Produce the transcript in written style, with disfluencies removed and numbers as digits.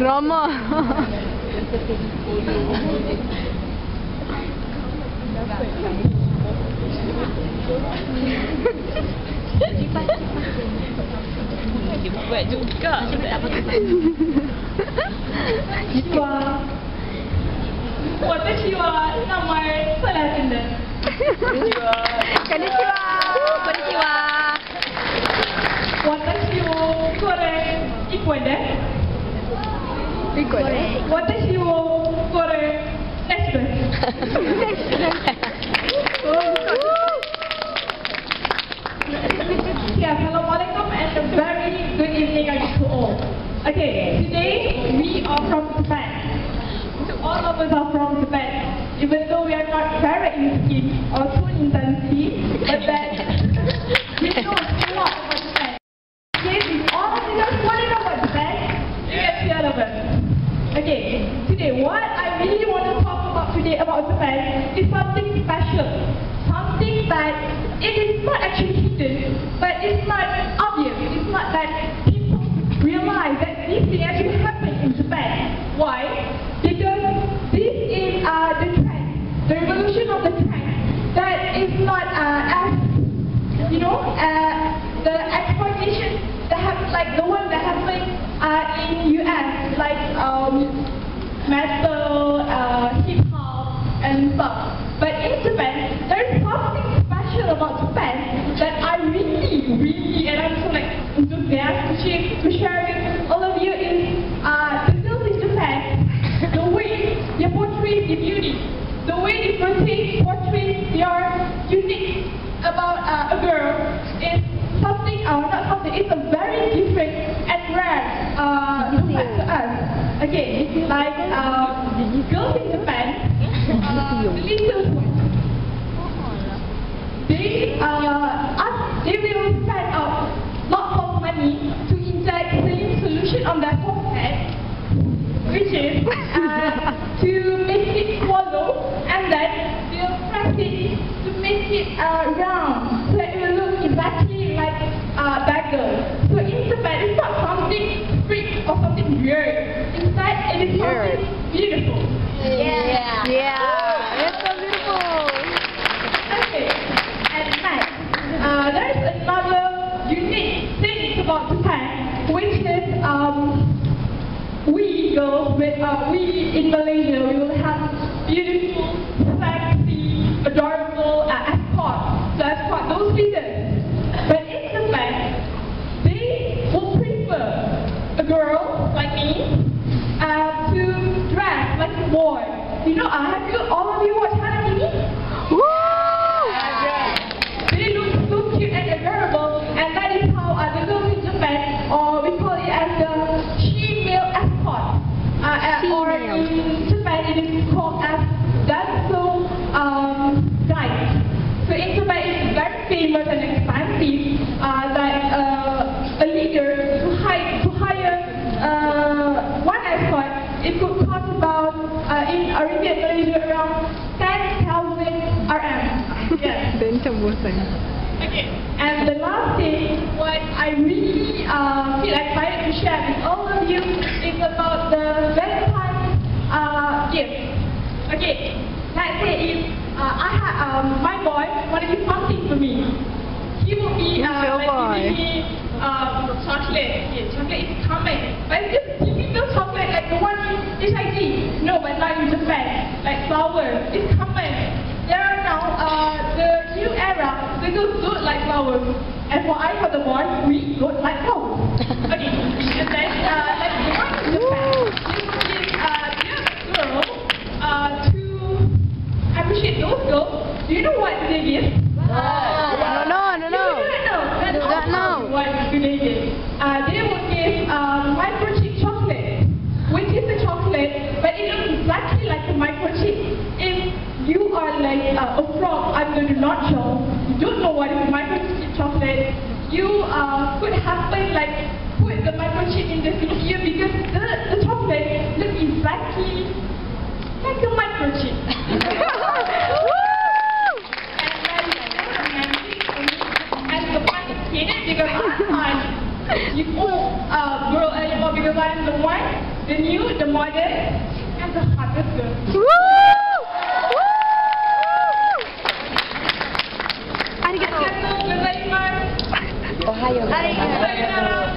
Drama. Buat juga. Konnichiwa, nama saya Cinta. Konnichiwa. Konnichiwa. Watashi wo kore ikoe de. Watashi wo kore next. Yeah, assalamualaikum and a very good evening to all. Okay, today we are from Japan. So all of us are from Japan. Even though we are not very in skin or too intensely, but then we know a lot about Japan. Okay, all of you guys want to know about Japan? Let's hear of it. Okay, today what I really want to talk about today about Japan is something special. Something that it is not actually hidden, but it's not obvious. It's not that people realize that this thing actually happened in Japan. Why? Because this is the trend, the revolution of the trend that is not as, you know, the exploitation that happened, like the one that happened in US, like metal, hip hop, and stuff. But in Japan, there is something special about Japan that I really, and I'm so like enthusiastic to share with all of you is the girls in Japan, the way they portray the beauty, the way they portray their unique about a girl is something, not something, it's a very different and rare compared to us. Okay, it's like girls in Japan, the little ones, they will spend lots of money to inject saline solution on their forehead, which is to make it swallow, and then they'll press it to make it round, so it will look exactly like that girl. So in Japan, it's not something freak or something weird. Instead, it is something beautiful. Yeah. It's so beautiful. Okay. And next, there is another unique thing about Japan, which is we girls, we in Malaysia, we will have beautiful, sexy, adorable escorts to escort those leaders. But in Japan, they will prefer a girl like me to dress like a boy. You know, all of you watch Hanamini? Woo! They look so cute and adorable, and that is how the girls in Japan, or we call it as the she-male escort, or in Japan it is called as danzo guide. So in Japan it is very famous and expensive that a leader to hire one escort, it could cost about in Arabian Malaysia around 10,000 RM. Yes. Okay. And the last thing, what I really feel excited to share with all of you is about the Valentine's gift. Okay. Let's say if my boy want to give something to me, he will be giving me chocolate. Yeah, chocolate is coming. But just giving the chocolate like the one in HIG. No, but not in Japan. Like flowers. It's coming. There are now the new era. They don't look like flowers. And for the boy, we look like flowers. Okay. And then like the one in Japan, you will give your girl to appreciate those girls. Do you know what they give? No. What do they give? They will give microchip chocolate, which is a chocolate, but it looks exactly like a microchip. If you are like a frog under the nutshell, you don't know what is a microchip. you could happen like put the microchip in the CPU because the chocolate looks exactly like a microchip. And the one in it because you grow anymore because I'm the one, the new, the modern, and the hottest girl. Woo! Woo! Arigato. Arigatou gozaimasu. Ohayo. Arigatou.